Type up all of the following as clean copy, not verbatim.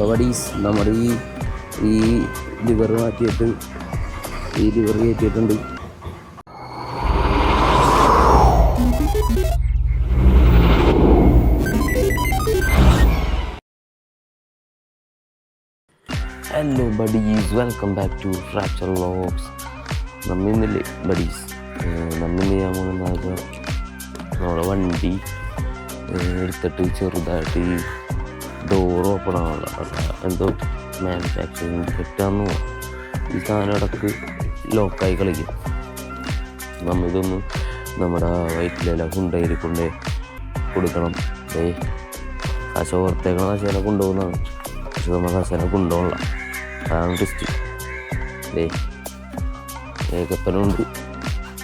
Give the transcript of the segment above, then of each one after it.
Buddies നമ്മുടെ ഈ lever മാറ്റിയിട്ട് ഈ ലിവർ കയറ്റിയിട്ടുണ്ട്. Hello buddies, welcome back to fracture vlogs. നമ്മിന്നില്ലേ ബഡീസ്, നമ്മിന്ന് ചെയ്യാൻ പോകുന്നത് നമ്മുടെ വണ്ടി എടുത്തിട്ട് ചെറുതായിട്ട് ഈ ഡോർ ഓപ്പൺ ആവാനുള്ള എന്തോ മാനുഫാക്ചറിങ് കിട്ടാന്ന് പോകാം. ഈ സാധനം ഇടക്ക് ലോക്കായി കളിക്കും. നമ്മളിതൊന്ന് നമ്മുടെ വയറ്റിലെല്ലാം കൊണ്ടുപോയി കൊടുക്കണം. കാശ ഓർത്തേക്കണ കാശേനെ കൊണ്ടുപോകുന്നതാണ്, പക്ഷെ നമ്മൾ കാശേനെ കൊണ്ടുപോകണം. അതാണ് ടെസ്റ്റ്. ഏകപ്പനുണ്ട്.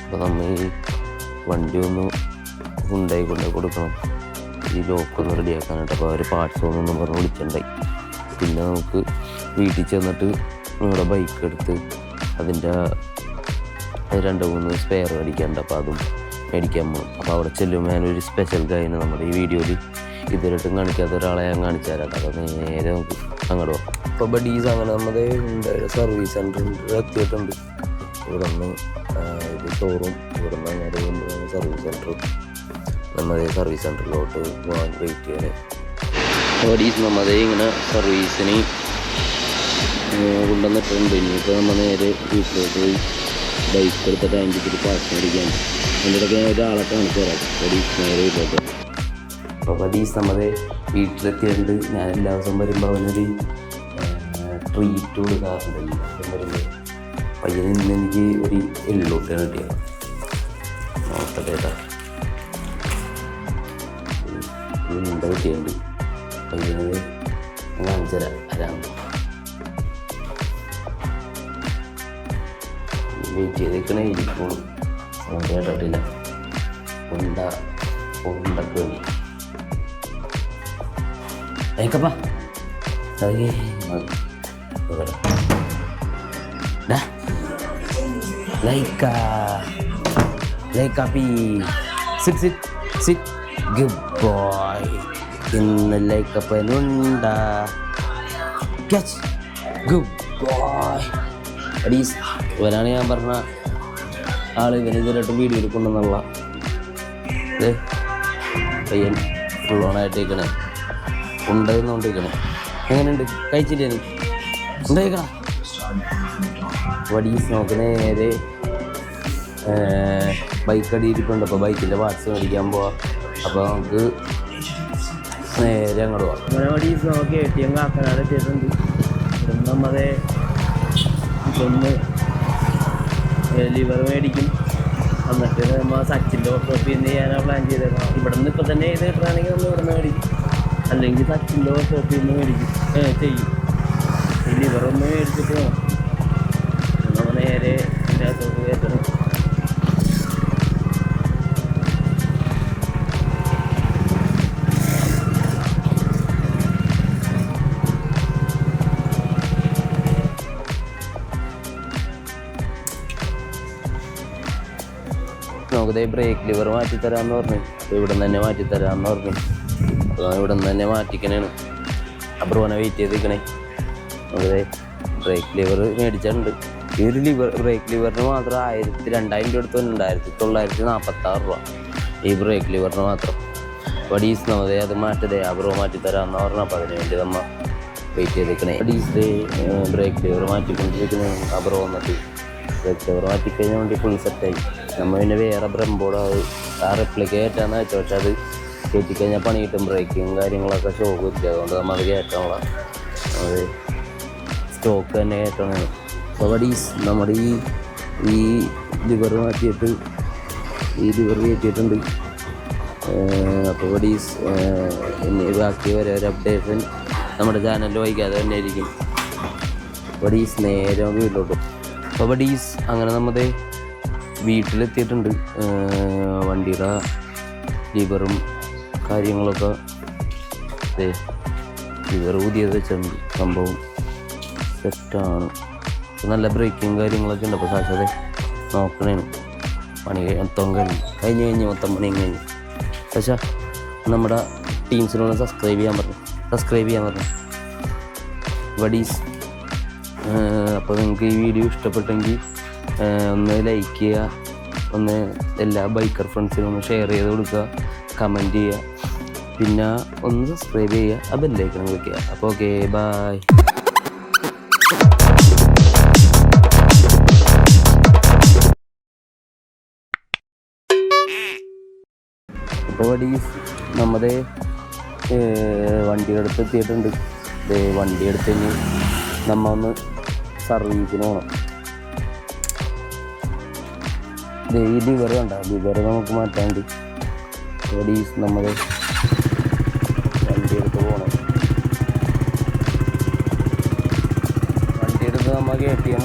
അപ്പോൾ നമ്മൾ ഈ വണ്ടി ഒന്ന് കൊണ്ടുപോയി കൊടുക്കണം. ഈ ലോക്കൊന്ന് റെഡിയാക്കാനായിട്ട്. അപ്പോൾ അവർ പാർട്സ് ഒന്നും പറഞ്ഞ് വിളിച്ചിട്ടുണ്ടായി. പിന്നെ നമുക്ക് വീട്ടിൽ ചെന്നിട്ട് നമ്മുടെ ബൈക്ക് എടുത്ത് അതിൻ്റെ 2-3 സ്പെയർ മേടിക്കാനുണ്ട്. അപ്പോൾ അതും മേടിക്കാൻ പോകും. അപ്പോൾ അവിടെ ചെല്ലുമ്പോൾ ഞാനൊരു സ്പെഷ്യൽ ഗൈനെ നമ്മുടെ ഈ വീഡിയോയിൽ ഇതുവരെയായിട്ടും കാണിക്കാത്ത ഒരാളെ ഞാൻ കാണിച്ചു തരാം. അപ്പോൾ നേരെ നമുക്ക് അങ്ങോട്ട് പോകാം. ഇപ്പോൾ ബഡീസ് അങ്ങനെ നമ്മുടെ സർവീസ് സെൻറ്ററിൽ എത്തിയിട്ടുണ്ട്. ഇവിടെ നിന്ന് ഇത് ഷോറൂം, ഇവിടെ നിന്ന് അങ്ങനെ സർവീസ് സെൻറ്റർ. നമ്മളെ സർവീസ് സെൻറ്ററിലോട്ട് പോകാൻ വെയിറ്റ് ചെയ്യണേ. ബഡീസ് നമ്മളെ ഇങ്ങനെ സർവീസിന് കൊണ്ടുവന്നിട്ടുണ്ട്. ഇനിയിപ്പോൾ നമ്മൾ നേരെ വീട്ടിലോട്ട് പോയി ബൈക്ക് എടുത്തിട്ട് അതിൻ്റെ ഇത്തിരി പാർട്സ് മേടിക്കാൻ. അതിൻ്റെ ഇടയ്ക്ക് ഞാൻ ഒരാളെ കാണിച്ചു തരാം. ബഡീസ് നേരെ വീട്ടിലോട്ട്. അപ്പോൾ ബഡീസ് നമ്മളെ വീട്ടിലെത്തിയിട്ടുണ്ട്. ഞാൻ എല്ലാ ദിവസവും വരുമ്പോൾ അവനൊരു ട്രീറ്റ് കൊടുക്കാറുണ്ട്. വരുമ്പോൾ പയ്യന് ഇന്ന് എനിക്ക് ഒരു എള്ളൂട്ടാണ് കിട്ടിയത്. നോക്കട്ടെ, എന്താ കിട്ടിയുണ്ട് പയ്യന് കാണിച്ചു തരാം. വെയിറ്റ് ചെയ്തേക്കണേ ഇരിക്കുള്ളൂ. കേട്ടിട്ടില്ല. ഉണ്ടൊക്കെ വേണ്ടി ഏക്കപ്പാ ലൈക്കാപ്പി സിറ്റ് ഗുഡ് ബോയ്. ഇന്ന് ലൈക്കപ്പനുണ്ട ക്യാച്ച് ഗുഡ് ബോയ്. അഡീസ് ഇവനാണ് ഞാൻ പറഞ്ഞ ആൾ. ഇവന് ഇതുവരെയായിട്ടും വീഡിയോയിൽ കൊണ്ടുവന്നുള്ള പയ്യൻ ഫുൾ ഓണായിട്ടേക്കണേ. ഉണ്ടെന്നുകൊണ്ടിരിക്കണേ. എങ്ങനെയുണ്ട്? കഴിച്ചില്ലേ നീ? ഉണ്ടായിക്കണ വടീസ്. നമുക്ക് നേരെ ബൈക്ക് അടിയിരിപ്പുണ്ട്. അപ്പോൾ ബൈക്കിൻ്റെ പാർട്സ് മേടിക്കാൻ പോവാം. അപ്പോൾ നമുക്ക് നേരെ അങ്ങോട്ട് പോകാം. അങ്ങനെ വടീസ് നമുക്ക് ATM കാക്കനാട് എത്തിയിട്ടുണ്ട്. ഇവിടുന്ന് നമ്മളെ ഇതൊന്ന് ലിവർ മേടിക്കും. എന്നിട്ട് നമ്മൾ സച്ചിൻ്റെ വർക്ക്ഷോപ്പിൽ നിന്ന് ചെയ്യാനാണ് പ്ലാൻ ചെയ്തേക്കണം. ഇവിടെ നിന്ന് ഇപ്പോൾ തന്നെ ചെയ്ത് കിട്ടുകയാണെങ്കിൽ നമ്മൾ ഇവിടെ നിന്ന് മേടിക്കും, അല്ലെങ്കിൽ സച്ചിൻ്റെ വർക്ക്ഷോപ്പിൽ നിന്ന് മേടിക്കും ചെയ്യും. ഈ ലിവറൊന്ന് മേടിച്ചിട്ട് വേണം നമ്മൾ നേരെ ഇതിൻ്റെ അകത്തോട്ട് കയറ്റണം. നമുക്കിതേ ബ്രേക്ക് ലിവർ മാറ്റിത്തരാമെന്ന് പറഞ്ഞു. അപ്പോൾ ഇവിടെ നിന്ന് തന്നെ മാറ്റിത്തരാമെന്ന് പറഞ്ഞു. അപ്പോൾ ഇവിടെ നിന്ന് തന്നെ മാറ്റിക്കണേണ്. അബ്രോനെ വെയിറ്റ് ചെയ്തിരിക്കണേ. നമുക്കിതേ ബ്രേക്ക് ലിവർ മേടിച്ചിട്ടുണ്ട്. ഈ ഒരു ബ്രേക്ക് ലിവറിന് മാത്രം 2,000 രൂപ എടുത്തുണ്ട്. 1946 രൂപ ഈ ബ്രേക്ക് ലിവറിന് മാത്രം. ബഡീസ് നമ്മതേ അത് മാറ്റതേ അബ്രോ മാറ്റിത്തരാമെന്ന് പറഞ്ഞു. അപ്പോൾ അതിന് വേണ്ടി നമ്മൾ വെയിറ്റ് ചെയ്തിരിക്കണേ. ബഡീസ് ബ്രേക്ക് ലിവർ മാറ്റിക്കൊണ്ടിരിക്കണേ. അബ്രോ വന്നിട്ട് ബ്രേക്ക് ലിവർ മാറ്റിക്കഴിഞ്ഞാൽ വേണ്ടി ഫുൾ സെറ്റായി. നമ്മൾ പിന്നെ വേറെ ബ്രംബോർഡ് ആ റെപ്ലിക്ക കയറ്റാന്ന് വെച്ചാൽ, പക്ഷെ അത് കയറ്റിക്കഴിഞ്ഞാൽ പണി കിട്ടും. ബ്രേക്കിങ് കാര്യങ്ങളൊക്കെ ഷോക്ക് ഇല്ല. അതുകൊണ്ട് നമ്മൾ അത് കയറ്റാനുള്ള അത് സ്റ്റോക്ക് തന്നെ കയറ്റണം. അപ്പോൾ ബഡീസ് നമ്മുടെ ഈ ലിവർ മാറ്റിയിട്ട് ഈ ലിവർ കയറ്റിയിട്ടുണ്ട്. അപ്പോൾ ബഡീസ് ബാക്കി വരെ ഒരു അപ്ഡേഷൻ നമ്മുടെ ചാനലിൽ വൈകാതെ തന്നെ ആയിരിക്കും. ബഡീസ് നേരെ വീട്ടിലോട്ട്. അപ്പോൾ ബഡീസ് അങ്ങനെ നമ്മുടെ വീട്ടിലെത്തിയിട്ടുണ്ട്. വണ്ടിയുടെ ലിവറും കാര്യങ്ങളൊക്കെ ലിവർ പുതിയത് വെച്ചിട്ടുണ്ട്. സംഭവം സെറ്റാണ്. നല്ല ബ്രേക്കിങ് കാര്യങ്ങളൊക്കെ ഉണ്ട്. അപ്പോൾ സാക്ഷാതെ നോക്കണേന് പണി മൊത്തം കഴിഞ്ഞ് മൊത്തം പണിയും കഴിഞ്ഞു. പക്ഷേ നമ്മുടെ ടീംസിനോട് സബ്സ്ക്രൈബ് ചെയ്യാൻ പറഞ്ഞു. വടീസ്. അപ്പോൾ നിങ്ങൾക്ക് ഈ വീഡിയോ ഇഷ്ടപ്പെട്ടെങ്കിൽ ഒന്ന് ലൈക്ക് ചെയ്യുക, ഒന്ന് എല്ലാ ബൈക്കർ ഫ്രണ്ട്സിനും ഒന്ന് ഷെയർ ചെയ്ത് കൊടുക്കുക, കമൻറ്റ് ചെയ്യുക, പിന്നെ ഒന്ന് സബ്സ്ക്രൈബ് ചെയ്യുക, ആ ബെല്ലൈക്കൺ ക്ലിക്ക് ചെയ്യുക. അപ്പോൾ ഓക്കെ, ബൈ. ഇപ്പോൾ വടീസ് നമ്മുടെ വണ്ടിയുടെ അടുത്ത് എത്തിയിട്ടുണ്ട്. വണ്ടി എടുത്ത് കഴിഞ്ഞ് നമ്മ ഒന്ന് സർവീസിന് പോകണം. ഈ ലിവർ കണ്ട, ലിവർ നമുക്ക് മാറ്റാണ്ട് വടീസ് നമ്മുടെ വണ്ടി എടുത്ത് പോകണം. വണ്ടി എടുത്ത് നമ്മൾ KTM